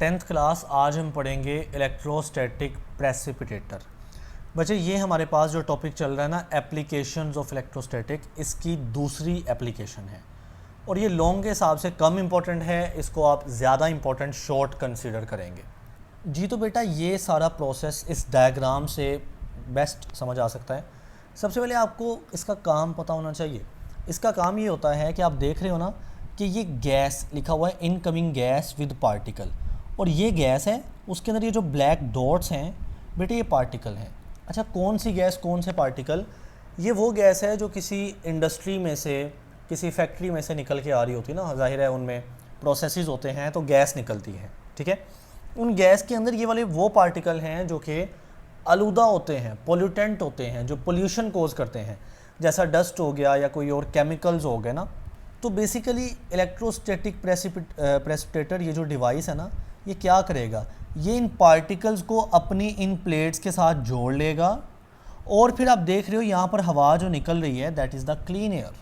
10th class. आज हम पढ़ेंगे इलेक्ट्रोस्टैटिक प्रेसिपिटेटर। बच्चे ये हमारे पास जो टॉपिक चल रहा है ना, एप्लीकेशंस ऑफ इलेक्ट्रोस्टैटिक, इसकी दूसरी एप्लीकेशन है और ये लॉन्ग के हिसाब से कम इम्पोर्टेंट है, इसको आप ज़्यादा इम्पोर्टेंट शॉर्ट कंसीडर करेंगे। जी तो बेटा ये सारा प्रोसेस इस डायग्राम से बेस्ट समझ आ सकता है। सबसे पहले आपको इसका काम पता होना चाहिए। इसका काम ये होता है कि आप देख रहे हो ना कि ये गैस लिखा हुआ है, इनकमिंग गैस विद पार्टिकल, और ये गैस है, उसके अंदर ये जो ब्लैक डॉट्स हैं बेटे ये पार्टिकल हैं। अच्छा, कौन सी गैस, कौन से पार्टिकल? ये वो गैस है जो किसी इंडस्ट्री में से, किसी फैक्ट्री में से निकल के आ रही होती है ना, जाहिर है उनमें प्रोसेसेस होते हैं तो गैस निकलती है, ठीक है। उन गैस के अंदर ये वाले वो पार्टिकल हैं जो कि आलूदा होते हैं, पोल्यूटेंट होते हैं, जो पोल्यूशन कोज करते हैं, जैसा डस्ट हो गया या कोई और केमिकल्स हो गए ना। तो बेसिकली इलेक्ट्रोस्टैटिक प्रेसिपिटेटर ये जो डिवाइस है ना, ये क्या करेगा, ये इन पार्टिकल्स को अपनी इन प्लेट्स के साथ जोड़ लेगा और फिर आप देख रहे हो यहाँ पर हवा जो निकल रही है that is the clean air,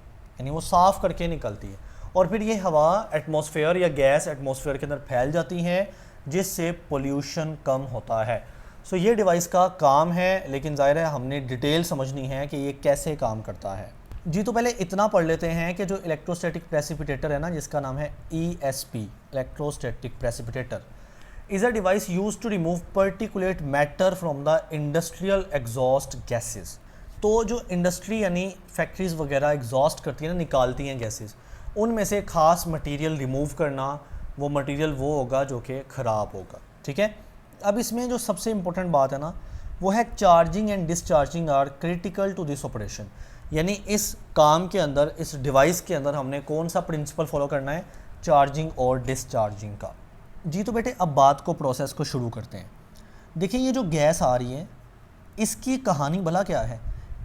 यानी वो साफ़ करके निकलती है और फिर ये हवा एटमॉस्फेयर या गैस एटमॉस्फेयर के अंदर फैल जाती है जिससे पोल्यूशन कम होता है। सो ये डिवाइस का काम है, लेकिन ज़ाहिर है हमने डिटेल समझनी है कि ये कैसे काम करता है। जी तो पहले इतना पढ़ लेते हैं कि जो इलेक्ट्रोस्टैटिक प्रेसिपिटेटर है ना, जिसका नाम है ESP, electrostatic precipitator, is a device use to remove particulate matter from the industrial exhaust gases. तो जो इंडस्ट्री यानी फैक्ट्रीज वगैरह एग्जॉस्ट करती है ना, निकालती हैं गैसेस, उनमें से ख़ास मटेरियल रिमूव करना, वो मटेरियल वो होगा जो कि ख़राब होगा, ठीक है। अब इसमें जो सबसे इम्पोर्टेंट बात है ना, वो है charging and discharging are critical to this operation. यानी इस काम के अंदर, इस डिवाइस के अंदर हमने कौन सा प्रिंसिपल फॉलो करना है, चार्जिंग और डिस्चार्जिंग का। जी तो बेटे अब बात को, प्रोसेस को शुरू करते हैं। देखिए ये जो गैस आ रही है इसकी कहानी भला क्या है।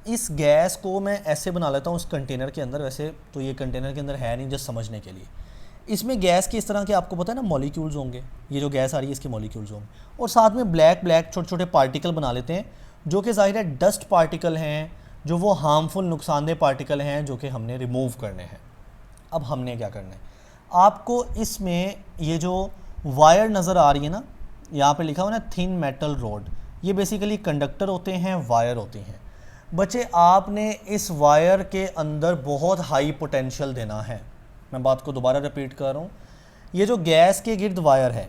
इस गैस को मैं ऐसे बना लेता हूँ उस कंटेनर के अंदर, वैसे तो ये कंटेनर के अंदर है नहीं, जस्ट समझने के लिए। इसमें गैस के इस तरह के आपको पता है ना मॉलिक्यूल्स होंगे, ये जो गैस आ रही है इसके मॉलिक्यूल्स होंगे, और साथ में ब्लैक छोटे छोटे पार्टिकल बना लेते हैं जो कि ज़ाहिर है डस्ट पार्टिकल हैं, जो वो हार्मफुल नुकसानदेह पार्टिकल हैं जो कि हमने रिमूव करने हैं। अब हमने क्या करना है, आपको इसमें ये जो वायर नज़र आ रही है ना, यहाँ पे लिखा हुआ ना थिन मेटल रॉड, ये बेसिकली कंडक्टर होते हैं, वायर होती हैं। बच्चे आपने इस वायर के अंदर बहुत हाई पोटेंशियल देना है। मैं बात को दोबारा रिपीट कर रहा हूँ, ये जो गैस के गिर्द वायर है,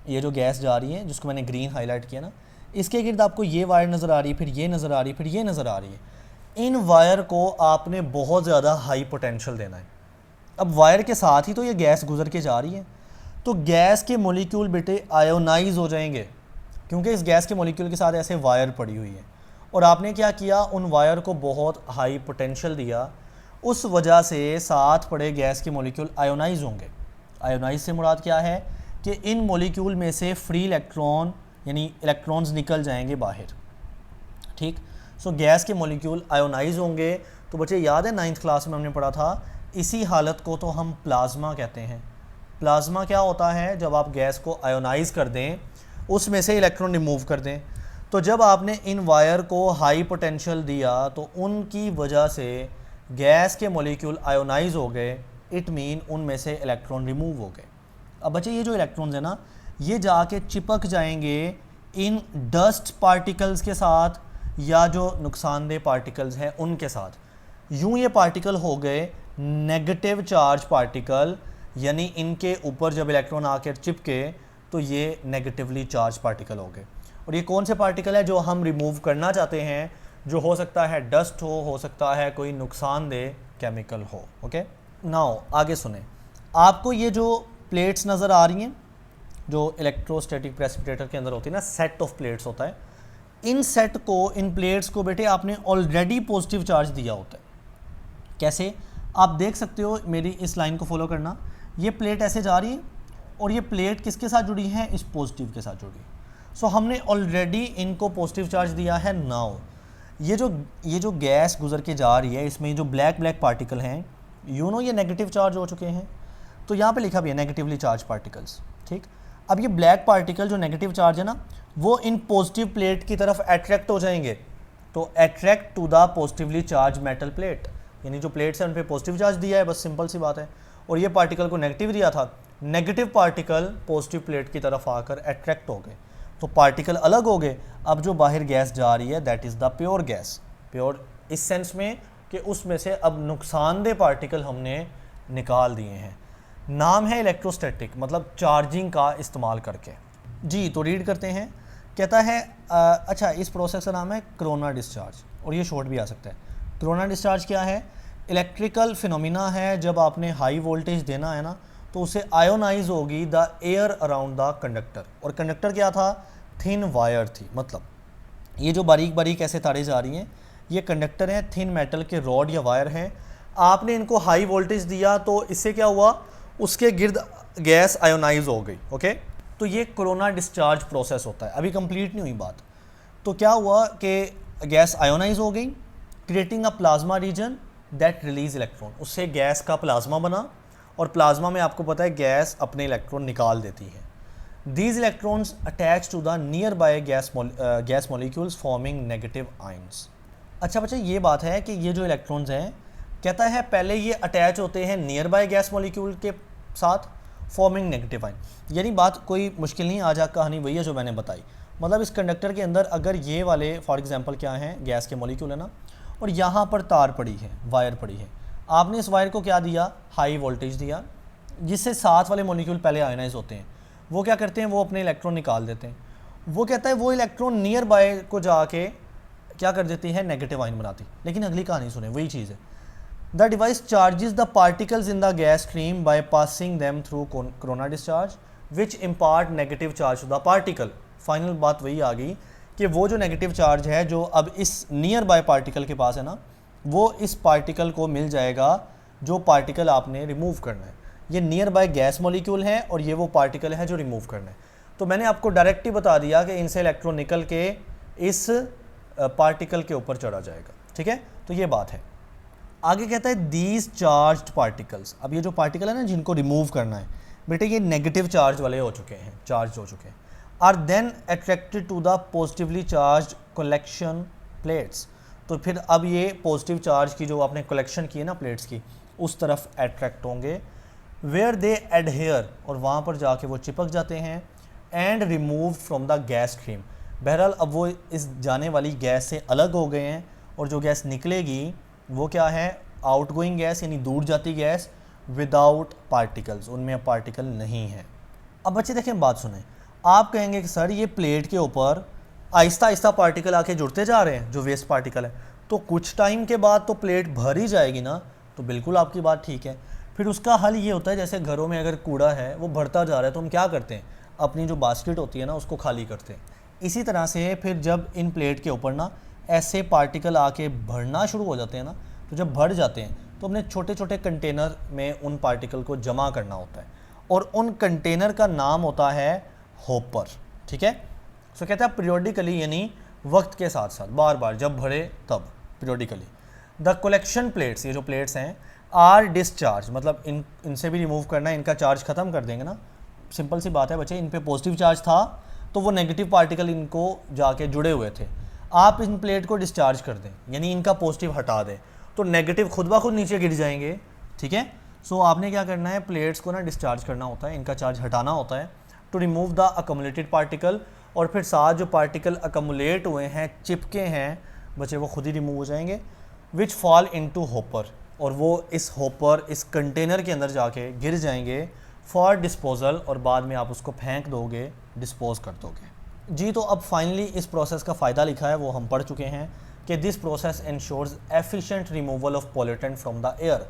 ये जो गैस जा रही है जिसको मैंने ग्रीन हाईलाइट किया ना, इसके गिर्द आपको ये वायर नज़र आ रही है, फिर ये नज़र आ रही है, फिर ये नज़र आ रही है। इन वायर को आपने बहुत ज़्यादा हाई पोटेंशियल देना है। अब वायर के साथ ही तो ये गैस गुजर के जा रही है, तो गैस के मॉलिक्यूल बेटे आयोनाइज हो जाएंगे, क्योंकि इस गैस के मॉलिक्यूल के साथ ऐसे वायर पड़ी हुई है और आपने क्या किया, उन वायर को बहुत हाई पोटेंशियल दिया, उस वजह से साथ पड़े गैस के मॉलिक्यूल आयोनाइज होंगे। आयोनाइज से मुराद क्या है कि इन मॉलिक्यूल में से फ्री इलेक्ट्रॉन यानी इलेक्ट्रॉन्स निकल जाएंगे बाहर, ठीक। सो गैस के मॉलिक्यूल आयोनाइज होंगे। तो बच्चे याद है 9th क्लास में हमने पढ़ा था, इसी हालत को तो हम प्लाज्मा कहते हैं। प्लाज्मा क्या होता है, जब आप गैस को आयोनाइज कर दें, उसमें से इलेक्ट्रॉन रिमूव कर दें। तो जब आपने इन वायर को हाई पोटेंशियल दिया तो उनकी वजह से गैस के मॉलिक्यूल आयोनाइज हो गए, इट मीन उनमें से इलेक्ट्रॉन रिमूव हो गए। अब बच्चे ये जो इलेक्ट्रॉन्स है ना, ये जाके चिपक जाएंगे इन डस्ट पार्टिकल्स के साथ या जो नुकसानदेह पार्टिकल्स हैं उनके साथ। यूँ ये पार्टिकल हो गए नेगेटिव चार्ज पार्टिकल, यानी इनके ऊपर जब इलेक्ट्रॉन आकर चिपके तो ये नेगेटिवली चार्ज पार्टिकल हो गए। और ये कौन से पार्टिकल है जो हम रिमूव करना चाहते हैं, जो हो सकता है डस्ट हो सकता है कोई नुकसानदेह केमिकल हो। ओके, नाउ आगे सुने। आपको ये जो प्लेट्स नज़र आ रही हैं जो इलेक्ट्रोस्टैटिक प्रेसिपिटेटर के अंदर होती है ना, सेट ऑफ प्लेट्स होता है। इन सेट को, इन प्लेट्स को बेटे आपने ऑलरेडी पॉजिटिव चार्ज दिया होता है। कैसे, आप देख सकते हो, मेरी इस लाइन को फॉलो करना। ये प्लेट ऐसे जा रही है और ये प्लेट किसके साथ जुड़ी है, इस पॉजिटिव के साथ जुड़ी है। सो हमने ऑलरेडी इनको पॉजिटिव चार्ज दिया है। नाउ ये जो गैस गुजर के जा रही है, इसमें जो ब्लैक पार्टिकल हैं, ये नेगेटिव चार्ज हो चुके हैं, तो यहाँ पे लिखा भी है नेगेटिवली चार्ज पार्टिकल्स, ठीक। अब ये ब्लैक पार्टिकल जो नेगेटिव चार्ज है ना, वो इन पॉजिटिव प्लेट की तरफ अट्रैक्ट हो जाएंगे। तो attract to the positively charge metal plate, यानी जो प्लेट्स है उन पर पॉजिटिव चार्ज दिया है, बस सिंपल सी बात है। और ये पार्टिकल को नेगेटिव दिया था नेगेटिव पार्टिकल पॉजिटिव प्लेट की तरफ आकर अट्रैक्ट हो गए, तो पार्टिकल अलग हो गए। अब जो बाहर गैस जा रही है that is the pure gas, pure इस सेंस में कि उसमें से अब नुकसानदेह पार्टिकल हमने निकाल दिए हैं। नाम है इलेक्ट्रोस्टैटिक, मतलब चार्जिंग का इस्तेमाल करके। जी तो रीड करते हैं, कहता है अच्छा इस प्रोसेस का नाम है कोरोना डिस्चार्ज, और ये शॉर्ट भी आ सकता है। कोरोना डिस्चार्ज क्या है? इलेक्ट्रिकल फिनोमिना है, जब आपने हाई वोल्टेज देना है ना तो उसे आयोनाइज होगी the air around the conductor, और कंडक्टर क्या था? थिन वायर थी। मतलब ये जो बारीक बारीक ऐसे तारे जा रही हैं ये कंडक्टर हैं, थिन मेटल के रॉड या वायर हैं। आपने इनको हाई वोल्टेज दिया तो इससे क्या हुआ? उसके गिर्द गैस आयोनाइज हो गई। ओके, तो ये कोरोना डिस्चार्ज प्रोसेस होता है। अभी कंप्लीट नहीं हुई बात। तो क्या हुआ कि गैस आयोनाइज हो गई, creating a plasma region that release electron. उससे गैस का प्लाज्मा बना, और प्लाज्मा में आपको पता है गैस अपने इलेक्ट्रॉन निकाल देती है। These electrons attach to the nearby gas molecules forming negative ions. अच्छा बच्चा ये बात है कि ये जो इलेक्ट्रॉन्स हैं, कहता है पहले ये अटैच होते हैं नियर बाय गैस मॉलिक्यूल के साथ फॉर्मिंग नेगेटिव आयन। यानी बात कोई मुश्किल नहीं, आज कहानी वही है जो मैंने बताई। मतलब इस कंडक्टर के अंदर अगर ये वाले फॉर एग्जांपल क्या हैं, गैस के मॉलिक्यूल है ना, और यहाँ पर तार पड़ी है, वायर पड़ी है, आपने इस वायर को क्या दिया? हाई वोल्टेज दिया, जिससे साथ वाले मॉलिक्यूल पहले आयनाइज होते हैं। वो क्या करते हैं? वो अपने इलेक्ट्रॉन निकाल देते हैं। वो कहता है वो इलेक्ट्रॉन नियर बाय को जाके क्या कर देती है? नेगेटिव आयन बनाती। लेकिन अगली कहानी सुने, वही चीज़ है। The device charges the particles in the gas stream by passing them through corona discharge which impart negative charge to the particle. Final बात वही आ गई कि वो जो नेगेटिव चार्ज है जो अब इस नियर बाय पार्टिकल के पास है ना, वो इस पार्टिकल को मिल जाएगा जो पार्टिकल आपने रिमूव करना है। ये नियर बाय गैस मॉलिक्यूल है और ये वो पार्टिकल है जो रिमूव करना है। तो मैंने आपको डायरेक्ट ही बता दिया कि इनसे इलेक्ट्रॉन निकल के इस पार्टिकल के ऊपर चढ़ा जाएगा। ठीक है, तो ये बात है। आगे कहता है दीज चार्ज्ड पार्टिकल्स। अब ये जो पार्टिकल है ना जिनको रिमूव करना है बेटे, ये नेगेटिव चार्ज वाले हो चुके हैं, चार्ज हो चुके हैं, are then attracted to the positively charge collection plates. तो फिर अब ये पॉजिटिव चार्ज की जो आपने कलेक्शन की है ना प्लेट्स की, उस तरफ अट्रैक्ट होंगे, वेयर दे एडहेयर, और वहाँ पर जाके वो चिपक जाते हैं, and remove from the gas stream. बहरहाल अब वो इस जाने वाली गैस से अलग हो गए हैं, और जो गैस निकलेगी वो क्या है? आउटगोइंग गैस, यानी दूर जाती गैस विदाउट पार्टिकल्स, उनमें पार्टिकल नहीं है। अब बच्चे देखें, बात सुने, आप कहेंगे कि सर ये प्लेट के ऊपर आहिस्ता आहिस्ता पार्टिकल आके जुड़ते जा रहे हैं जो वेस्ट पार्टिकल है, तो कुछ टाइम के बाद तो प्लेट भर ही जाएगी ना। तो बिल्कुल आपकी बात ठीक है। फिर उसका हल ये होता है, जैसे घरों में अगर कूड़ा है वो भरता जा रहा है तो हम क्या करते हैं? अपनी जो बास्केट होती है ना उसको खाली करते हैं। इसी तरह से फिर जब इन प्लेट के ऊपर ना ऐसे पार्टिकल आके भरना शुरू हो जाते हैं ना, तो जब भर जाते हैं तो अपने छोटे छोटे कंटेनर में उन पार्टिकल को जमा करना होता है, और उन कंटेनर का नाम होता है होपर। ठीक है, सो कहता है पीरियोडिकली, यानी वक्त के साथ साथ, बार बार जब भरे तब, पीरियोडिकली द कलेक्शन प्लेट्स, ये जो प्लेट्स हैं, आर डिस्चार्ज, मतलब इनसे भी रिमूव करना है, इनका चार्ज ख़त्म कर देंगे ना। सिंपल सी बात है बच्चे, इन पे पॉजिटिव चार्ज था तो वो नेगेटिव पार्टिकल इनको जाके जुड़े हुए थे। आप इन प्लेट को डिस्चार्ज कर दें, यानी इनका पॉजिटिव हटा दें, तो नेगेटिव खुद ब खुद नीचे गिर जाएंगे। ठीक है, सो आपने क्या करना है? प्लेट्स को ना डिस्चार्ज करना होता है, इनका चार्ज हटाना होता है, टू रिमूव द अकमुलेटेड पार्टिकल, और फिर साथ जो पार्टिकल अकमुलेट हुए हैं, चिपके हैं बच्चे, वो खुद ही रिमूव हो जाएंगे, विच फॉल इनटू होपर, और वो इस होपर, इस कंटेनर के अंदर जाके गिर जाएंगे फॉर डिस्पोजल, और बाद में आप उसको फेंक दोगे, डिस्पोज कर दोगे। जी तो अब फाइनली इस प्रोसेस का फ़ायदा लिखा है वो हम पढ़ चुके हैं कि this process ensures efficient removal of pollutant from the air.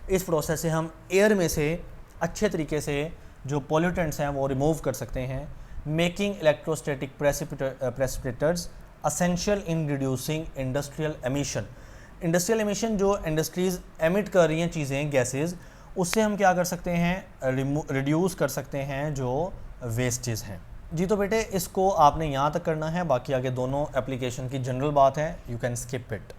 इस प्रोसेस से हम एयर में से अच्छे तरीके से जो पॉल्यूटेंट्स हैं वो रिमूव कर सकते हैं, making electrostatic precipitators essential in reducing industrial emission. Industrial emission जो इंडस्ट्रीज़ एमिट कर रही हैं चीज़ें, गैसेज, उससे हम क्या कर सकते हैं? रिड्यूस कर सकते हैं जो वेस्टेज हैं। जी तो बेटे इसको आपने यहाँ तक करना है, बाकी आगे दोनों एप्लीकेशन की जनरल बात है, यू कैन स्किप इट।